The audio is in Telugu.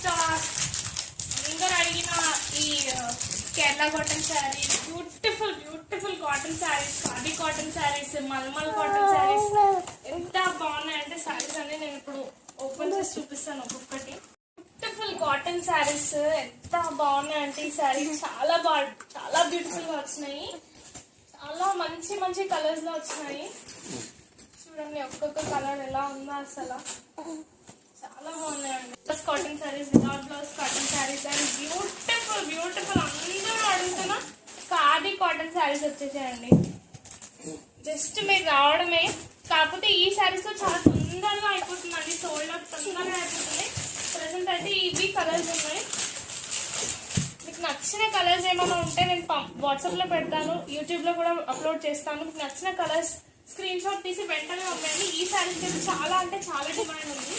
స్టార్ అందరూ అడిగిన ఈ Kerala cotton sari, beautiful beautiful cotton saris, khadi cotton saris, malmal cotton saris ఎంత బాగున్నాయంటే శారీస్ అన్ని నేను ఇప్పుడు ఓపెన్ చేసి చూపిస్తాను ఒక్కొక్కటి. బ్యూటిఫుల్ కాటన్ శారీస్ ఎంత బాగున్నాయంటే ఈ శారీ చాలా బ్యూటిఫుల్ గా వచ్చినాయి. చాలా మంచి మంచి కలర్స్ లో వచ్చినాయి. చూడండి ఒక్కొక్క కలర్ ఎలా ఉందో అసలు చాలా బాగున్నాయండి. Plus cotton saris, without blouse cotton saris and beautiful beautiful అందరూ అడుగుతున్న ఖాదీ కాటన్ శారీస్ వచ్చేసాయండి. జస్ట్ మీరు రావడమే. కాకపోతే ఈ శారీస్ లో చాలా తొందరగా అయిపోతుందండి, సోల్డ్ అవుట్ తొందరగా అయిపోతుంది. ప్రెసెంట్ అయితే ఇవి కలర్స్ ఉన్నాయి. మీకు నచ్చిన కలర్స్ ఏమైనా ఉంటే నేను వాట్సాప్ లో పెడతాను, యూట్యూబ్ లో కూడా అప్లోడ్ చేస్తాను. మీకు నచ్చిన కలర్స్ స్క్రీన్ షాట్ తీసి వెంటనే పంపండి. ఈ శారీస్ అయితే చాలా అంటే చాలా డిమాండ్ ఉంది.